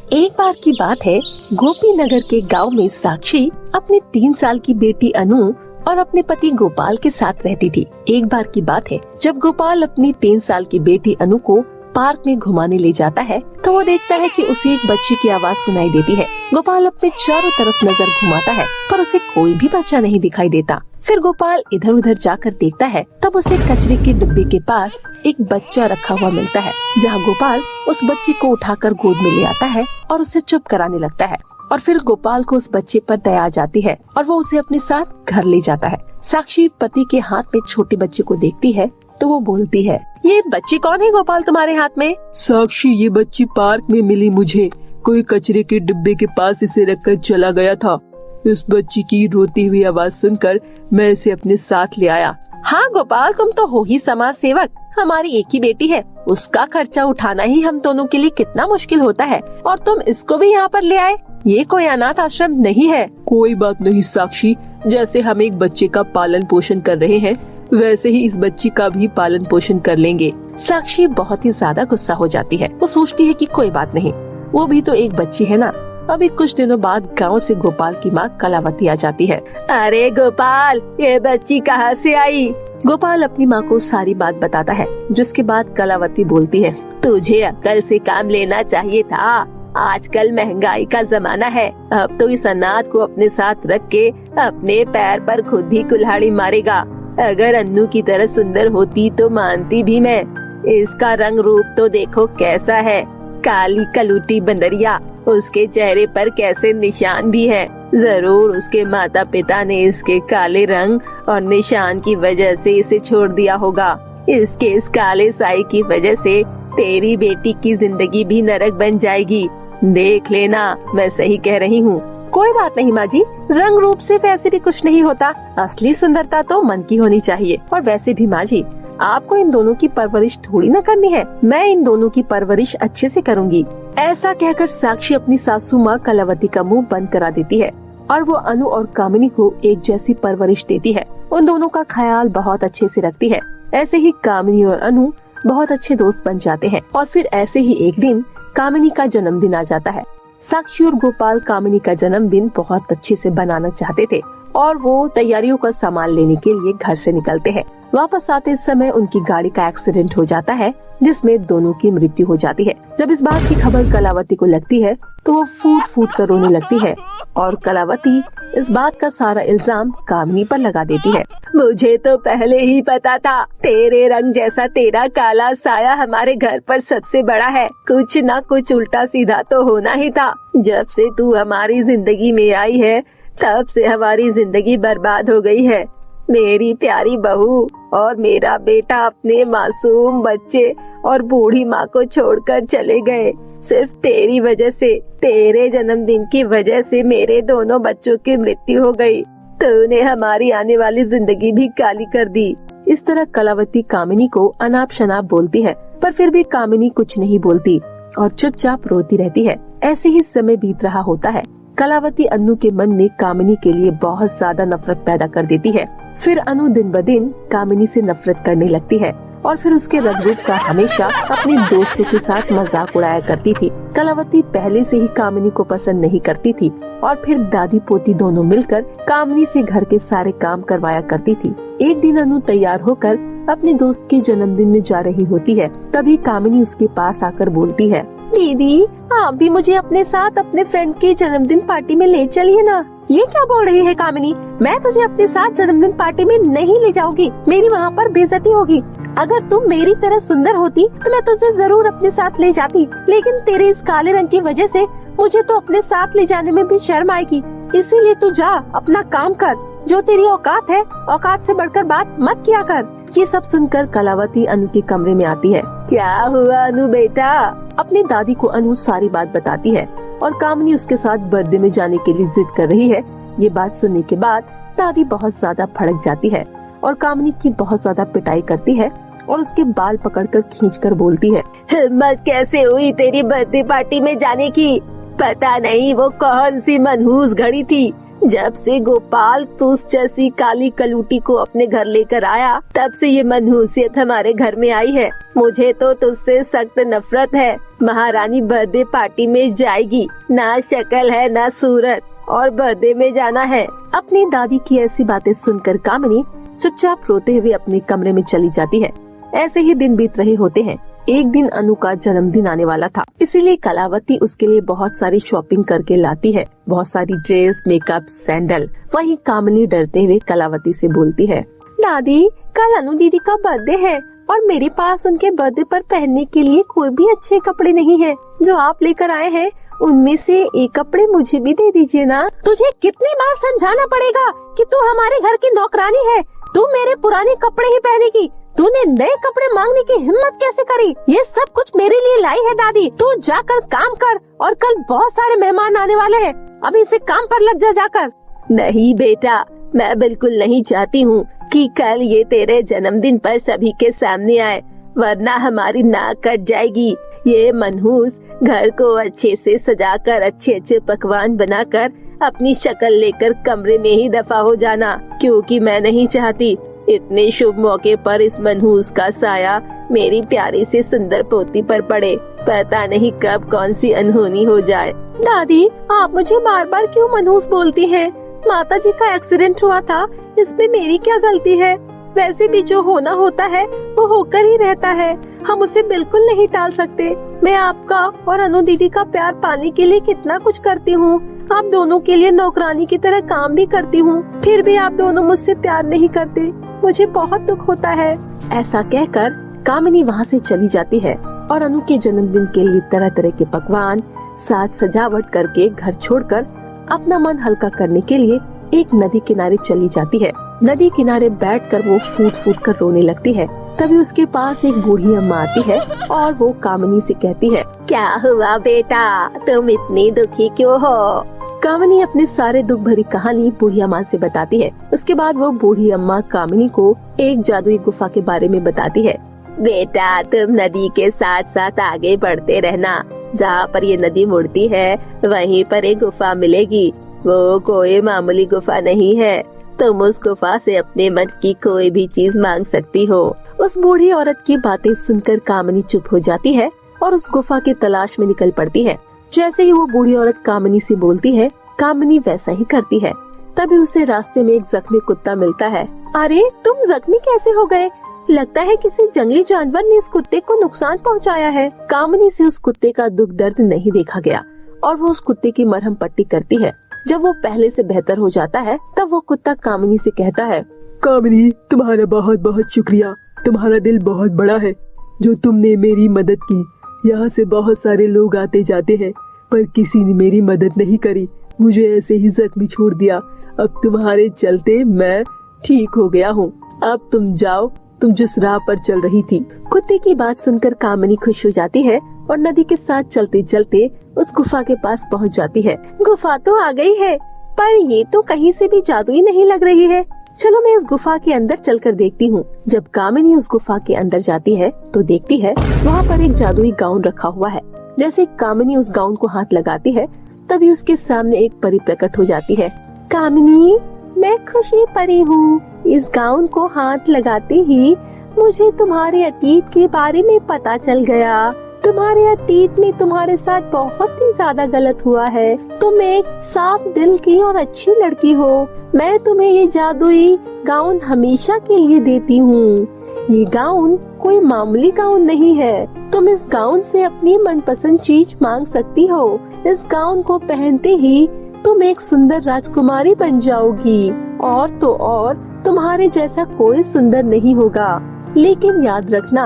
एक बार की बात है, गोपी नगर के गांव में साक्षी अपनी 3 साल की बेटी अनु और अपने पति गोपाल के साथ रहती थी। एक बार की बात है, जब गोपाल अपनी 3 साल की बेटी अनु को पार्क में घुमाने ले जाता है तो वो देखता है कि उसे एक बच्ची की आवाज सुनाई देती है। गोपाल अपने चारों तरफ नजर घुमाता है पर उसे कोई भी बच्चा नहीं दिखाई देता। फिर गोपाल इधर उधर जाकर देखता है, तब उसे कचरे के डिब्बे के पास एक बच्चा रखा हुआ मिलता है, जहाँ गोपाल उस बच्ची को उठाकर गोद में ले आता है और उसे चुप कराने लगता है। और फिर गोपाल को उस बच्चे पर दया आ जाती है और वो उसे अपने साथ घर ले जाता है। साक्षी पति के हाथ में छोटे बच्चे को देखती है तो वो बोलती है, ये बच्ची कौन है गोपाल तुम्हारे हाथ में? साक्षी, ये बच्ची पार्क में मिली मुझे। कोई कचरे के डिब्बे के पास इसे रखकर चला गया था। इस बच्ची की रोती हुई आवाज सुनकर मैं इसे अपने साथ ले आया। हाँ गोपाल, तुम तो हो ही समाज सेवक। हमारी एक ही बेटी है, उसका खर्चा उठाना ही हम दोनों के लिए कितना मुश्किल होता है, और तुम इसको भी यहाँ पर ले आए। ये कोई अनाथ आश्रम नहीं है। कोई बात नहीं साक्षी, जैसे हम एक बच्चे का पालन पोषण कर रहे हैं वैसे ही इस बच्ची का भी पालन पोषण कर लेंगे। साक्षी बहुत ही ज्यादा गुस्सा हो जाती है। वो सोचती है कि कोई बात नहीं, वो भी तो एक बच्ची है ना। अभी कुछ दिनों बाद गांव से गोपाल की माँ कलावती आ जाती है। अरे गोपाल, ये बच्ची कहाँ से आई? गोपाल अपनी माँ को सारी बात बताता है, जिसके बाद कलावती बोलती है, तुझे अक्ल से काम लेना चाहिए था। आजकल महंगाई का जमाना है, अब तो इस अनाथ को अपने साथ रख के अपने पैर पर खुद ही कुल्हाड़ी मारेगा। अगर अन्नू की तरह सुंदर होती तो मानती भी मैं। इसका रंग रूप तो देखो कैसा है, काली कलूटी बंदरिया। उसके चेहरे पर कैसे निशान भी है। जरूर उसके माता पिता ने इसके काले रंग और निशान की वजह से इसे छोड़ दिया होगा। इसके इस काले साई की वजह से तेरी बेटी की जिंदगी भी नरक बन जाएगी। देख लेना, मैं सही कह रही हूँ। कोई बात नहीं माँ जी, रंग रूप से वैसे भी कुछ नहीं होता। असली सुंदरता तो मन की होनी चाहिए। और वैसे भी माँ जी, आपको इन दोनों की परवरिश थोड़ी ना करनी है, मैं इन दोनों की परवरिश अच्छे से करूँगी। ऐसा कहकर साक्षी अपनी सासू माँ कलावती का मुंह बंद करा देती है और वो अनु और कामिनी को एक जैसी परवरिश देती है। उन दोनों का ख्याल बहुत अच्छे से रखती है। ऐसे ही कामिनी और अनु बहुत अच्छे दोस्त बन जाते हैं। और फिर ऐसे ही एक दिन कामिनी का जन्मदिन आ जाता है। साक्षी और गोपाल कामिनी का जन्मदिन बहुत अच्छे से बनाना चाहते थे और वो तैयारियों का सामान लेने के लिए घर से निकलते हैं। वापस आते समय उनकी गाड़ी का एक्सीडेंट हो जाता है, जिसमें दोनों की मृत्यु हो जाती है। जब इस बात की खबर कलावती को लगती है तो वो फूट फूट कर रोने लगती है और कलावती इस बात का सारा इल्जाम कामिनी पर लगा देती है। मुझे तो पहले ही पता था, तेरे रंग जैसा तेरा काला साया हमारे घर पर सबसे बड़ा है। कुछ न कुछ उल्टा सीधा तो होना ही था। जब से तू हमारी जिंदगी में आई है तब से हमारी जिंदगी बर्बाद हो गई है। मेरी प्यारी बहू और मेरा बेटा अपने मासूम बच्चे और बूढ़ी माँ को छोड़कर चले गए। सिर्फ तेरी वजह से, तेरे जन्मदिन की वजह से मेरे दोनों बच्चों की मृत्यु हो गई। तूने हमारी आने वाली जिंदगी भी काली कर दी। इस तरह कलावती कामिनी को अनाप शनाप बोलती है, पर फिर भी कामिनी कुछ नहीं बोलती और चुपचाप रोती रहती है। ऐसे ही समय बीत रहा होता है। कलावती अनु के मन में कामिनी के लिए बहुत ज्यादा नफरत पैदा कर देती है। फिर अनु दिन ब दिन कामिनी से नफरत करने लगती है और फिर उसके रंग रूप का हमेशा अपने दोस्तों के साथ मजाक उड़ाया करती थी। कलावती पहले से ही कामिनी को पसंद नहीं करती थी और फिर दादी पोती दोनों मिलकर कामिनी से घर के सारे काम करवाया करती थी। एक दिन अनु तैयार होकर अपने दोस्त के जन्मदिन में जा रही होती है। तभी कामिनी उसके पास आकर बोलती है, दीदी, आप भी मुझे अपने साथ अपने फ्रेंड के जन्मदिन पार्टी में ले चलिए ना। ये क्या बोल रही है कामिनी? मैं तुझे अपने साथ जन्मदिन पार्टी में नहीं ले जाऊंगी। मेरी वहाँ पर बेइज्जती होगी। अगर तुम मेरी तरह सुंदर होती तो मैं तुझे जरूर अपने साथ ले जाती, लेकिन तेरे इस काले रंग की वजह से मुझे तो अपने साथ ले जाने में भी शर्म आएगी। इसीलिए तू जा, अपना काम कर। जो तेरी औकात है, औकात से बढ़कर बात मत किया कर। ये सब सुनकर कलावती अनु के कमरे में आती है। क्या हुआ अनु बेटा? अपनी दादी को अनु सारी बात बताती है और कामिनी उसके साथ बर्थडे में जाने के लिए जिद कर रही है। ये बात सुनने के बाद दादी बहुत ज्यादा भड़क जाती है और कामिनी की बहुत ज्यादा पिटाई करती है और उसके बाल पकड़कर खींचकर बोलती है, हिम्मत कैसे हुई तेरी बर्थडे पार्टी में जाने की? पता नहीं वो कौन सी मनहूस घड़ी थी जब से गोपाल तुस जैसी काली कलूटी को अपने घर लेकर आया, तब से ये मनहूसियत हमारे घर में आई है। मुझे तो तुझसे सख्त नफरत है। महारानी बर्थडे पार्टी में जाएगी, ना शक्ल है ना सूरत, और बर्थडे में जाना है। अपनी दादी की ऐसी बातें सुनकर कामिनी चुपचाप रोते हुए अपने कमरे में चली जाती है। ऐसे ही दिन बीत रहे होते हैं। एक दिन अनु का जन्मदिन आने वाला था, इसीलिए कलावती उसके लिए बहुत सारी शॉपिंग करके लाती है। बहुत सारी ड्रेस, मेकअप, सैंडल। वहीं कामिनी डरते हुए कलावती से बोलती है, दादी कल अनु दीदी का बर्थडे है और मेरे पास उनके बर्थडे पर पहनने के लिए कोई भी अच्छे कपड़े नहीं है। जो आप लेकर आए हैं उनमें से एक कपड़े मुझे भी दे दीजिए ना। तुझे कितनी बार समझाना पड़ेगा कि तू हमारे घर की नौकरानी है, तू मेरे पुराने कपड़े ही पहनेगी। तूने नए कपड़े मांगने की हिम्मत कैसे करी? ये सब कुछ मेरे लिए लाई है दादी। तू जाकर काम कर और कल बहुत सारे मेहमान आने वाले हैं। अभी से काम पर लग जा जाकर। नहीं बेटा, मैं बिल्कुल नहीं चाहती हूँ कि कल ये तेरे जन्मदिन पर सभी के सामने आए, वरना हमारी नाक कट जाएगी। ये मनहूस घर को अच्छे से सजाकर अच्छे अच्छे पकवान बनाकर अपनी शक्ल लेकर कमरे में ही दफा हो जाना, क्योंकि मैं नहीं चाहती इतने शुभ मौके पर इस मनहूस का साया मेरी प्यारी सी सुंदर पोती पर पड़े। पता नहीं कब कौन सी अनहोनी हो जाए। दादी आप मुझे बार बार क्यों मनहूस बोलती हैं? माता जी का एक्सीडेंट हुआ था, इसमें मेरी क्या गलती है? वैसे भी जो होना होता है वो होकर ही रहता है, हम उसे बिल्कुल नहीं टाल सकते। मैं आपका और अनु दीदी का प्यार पाने के लिए कितना कुछ करती हूँ। आप दोनों के लिए नौकरानी की तरह काम भी करती हूँ, फिर भी आप दोनों मुझसे प्यार नहीं करते। मुझे बहुत दुख होता है। ऐसा कहकर कामिनी वहाँ से चली जाती है और अनु के जन्मदिन के लिए तरह तरह के पकवान, साज सजावट करके घर छोड़कर अपना मन हल्का करने के लिए एक नदी किनारे चली जाती है। नदी किनारे बैठकर वो फूट फूट कर रोने लगती है। तभी उसके पास एक बूढ़ी अम्मा आती है और वो कामिनी से कहती है, क्या हुआ बेटा, तुम इतनी दुखी क्यों हो? कामिनी अपने सारे दुख भरी कहानी बूढ़ी अम्मा से बताती है। उसके बाद वो बूढ़ी अम्मा कामिनी को एक जादुई गुफा के बारे में बताती है। बेटा तुम नदी के साथ साथ आगे बढ़ते रहना, जहाँ पर ये नदी मुड़ती है वहीं पर एक गुफा मिलेगी। वो कोई मामूली गुफा नहीं है, तुम उस गुफा से अपने मन की कोई भी चीज मांग सकती हो। उस बूढ़ी औरत की बातें सुनकर कामिनी चुप हो जाती है और उस गुफा की तलाश में निकल पड़ती है। जैसे ही वो बूढ़ी औरत कामिनी से बोलती है, कामिनी वैसा ही करती है। तभी उसे रास्ते में एक जख्मी कुत्ता मिलता है। अरे तुम जख्मी कैसे हो गए? लगता है किसी जंगली जानवर ने इस कुत्ते को नुकसान पहुंचाया है। कामिनी से उस कुत्ते का दुख दर्द नहीं देखा गया और वो उस कुत्ते की मरहम पट्टी करती है। जब वो पहले से बेहतर हो जाता है तब वो कुत्ता कामिनी से कहता है, कामिनी तुम्हारा बहुत बहुत शुक्रिया, तुम्हारा दिल बहुत बड़ा है जो तुमने मेरी मदद की। यहाँ से बहुत सारे लोग आते जाते हैं पर किसी ने मेरी मदद नहीं करी, मुझे ऐसे ही जख्मी छोड़ दिया। अब तुम्हारे चलते मैं ठीक हो गया हूँ। अब तुम जाओ, तुम जिस राह पर चल रही थी। कुत्ते की बात सुनकर कामिनी खुश हो जाती है और नदी के साथ चलते चलते उस गुफा के पास पहुंच जाती है। गुफा तो आ गई है, पर ये तो कहीं से भी जादुई नहीं लग रही है। चलो मैं इस गुफा के अंदर चलकर देखती हूँ। जब कामिनी उस गुफा के अंदर जाती है तो देखती है वहाँ पर एक जादुई गाउन रखा हुआ है। जैसे कामिनी उस गाउन को हाथ लगाती है तभी उसके सामने एक परी प्रकट हो जाती है। कामिनी, मैं खुशी परी हूँ। इस गाउन को हाथ लगाते ही मुझे तुम्हारे अतीत के बारे में पता चल गया। तुम्हारे अतीत में तुम्हारे साथ बहुत ही ज्यादा गलत हुआ है। तुम एक साफ दिल की और अच्छी लड़की हो। मैं तुम्हें ये जादुई गाउन हमेशा के लिए देती हूँ। ये गाउन कोई मामूली गाउन नहीं है। तुम इस गाउन से अपनी मनपसंद चीज मांग सकती हो। इस गाउन को पहनते ही तुम एक सुंदर राजकुमारी बन जाओगी और तो और तुम्हारे जैसा कोई सुंदर नहीं होगा। लेकिन याद रखना,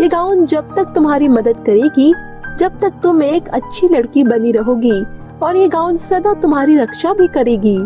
ये गाउन जब तक तुम्हारी मदद करेगी जब तक तुम एक अच्छी लड़की बनी रहोगी और ये गाउन सदा तुम्हारी रक्षा भी करेगी।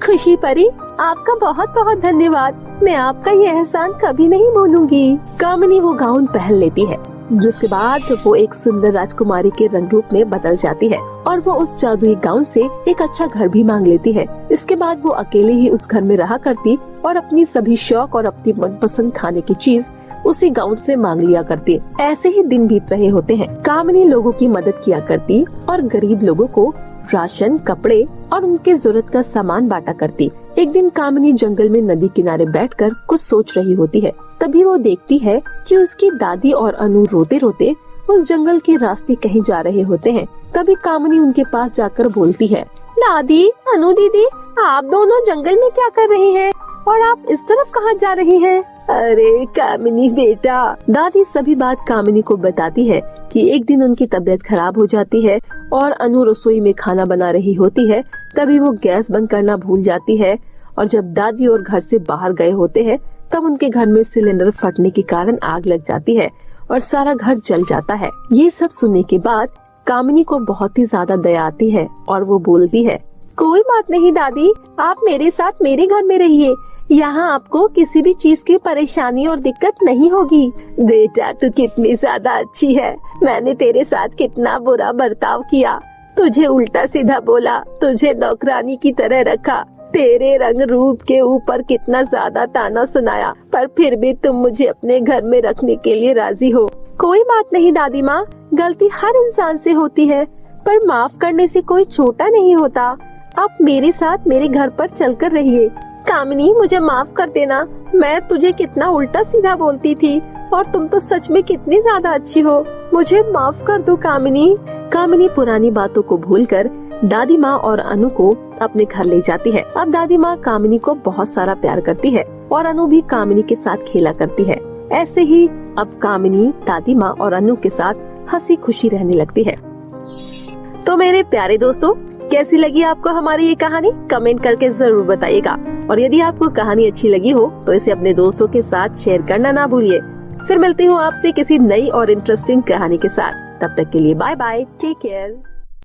खुशी परी, आपका बहुत बहुत धन्यवाद। मैं आपका ये एहसान कभी नहीं भूलूंगी। कामिनी वो गाउन पहन लेती है, जिसके बाद वो एक सुंदर राजकुमारी के रंग रूप में बदल जाती है और वो उस जादुई गाउन से एक अच्छा घर भी मांग लेती है। इसके बाद वो अकेले ही उस घर में रहा करती और अपनी सभी शौक और अपनी मनपसंद खाने की चीज उसी गाउन से मांग लिया करती। ऐसे ही दिन बीत रहे होते हैं। कामिनी लोगों की मदद किया करती और गरीब लोगों को राशन, कपड़े और उनके जरूरत का सामान बांटा करती। एक दिन कामिनी जंगल में नदी किनारे बैठकर कुछ सोच रही होती है। तभी वो देखती है कि उसकी दादी और अनु रोते रोते उस जंगल के रास्ते कहीं जा रहे होते हैं। तभी कामिनी उनके पास जाकर बोलती है, दादी, अनु दीदी, आप दोनों जंगल में क्या कर रही हैं? और आप इस तरफ कहाँ जा रही हैं? अरे कामिनी बेटा, दादी सभी बात कामिनी को बताती है कि एक दिन उनकी तबीयत खराब हो जाती है और अनु रसोई में खाना बना रही होती है। तभी वो गैस बंद करना भूल जाती है और जब दादी और घर से बाहर गए होते हैं तब उनके घर में सिलेंडर फटने के कारण आग लग जाती है और सारा घर जल जाता है। ये सब सुनने के बाद कामिनी को बहुत ही ज्यादा दया आती है और वो बोलती है, कोई बात नहीं दादी, आप मेरे साथ मेरे घर में रहिए। यहाँ आपको किसी भी चीज की परेशानी और दिक्कत नहीं होगी। बेटा, तू कितनी ज्यादा अच्छी है। मैंने तेरे साथ कितना बुरा बर्ताव किया, तुझे उल्टा सीधा बोला, तुझे नौकरानी की तरह रखा, तेरे रंग रूप के ऊपर कितना ज्यादा ताना सुनाया, पर फिर भी तुम मुझे अपने घर में रखने के लिए राजी हो। कोई बात नहीं दादी माँ, गलती हर इंसान से होती है, पर माफ करने से कोई छोटा नहीं होता। आप मेरे साथ मेरे घर पर चलकर रहिए। कामिनी, मुझे माफ कर देना, मैं तुझे कितना उल्टा सीधा बोलती थी और तुम तो सच में कितनी ज्यादा अच्छी हो। मुझे माफ कर दो कामिनी। कामिनी पुरानी बातों को भूलकर दादी माँ और अनु को अपने घर ले जाती है। अब दादी माँ कामिनी को बहुत सारा प्यार करती है और अनु भी कामिनी के साथ खेला करती है। ऐसे ही अब कामिनी दादी माँ और अनु के साथ हंसी खुशी रहने लगती है। तो मेरे प्यारे दोस्तों, कैसी लगी आपको हमारी ये कहानी? कमेंट करके जरूर बताइएगा। और यदि आपको कहानी अच्छी लगी हो तो इसे अपने दोस्तों के साथ शेयर करना ना भूलिए। फिर मिलती हूँ आपसे किसी नई और इंटरेस्टिंग कहानी के साथ। तब तक के लिए बाय बाय, टेक केयर।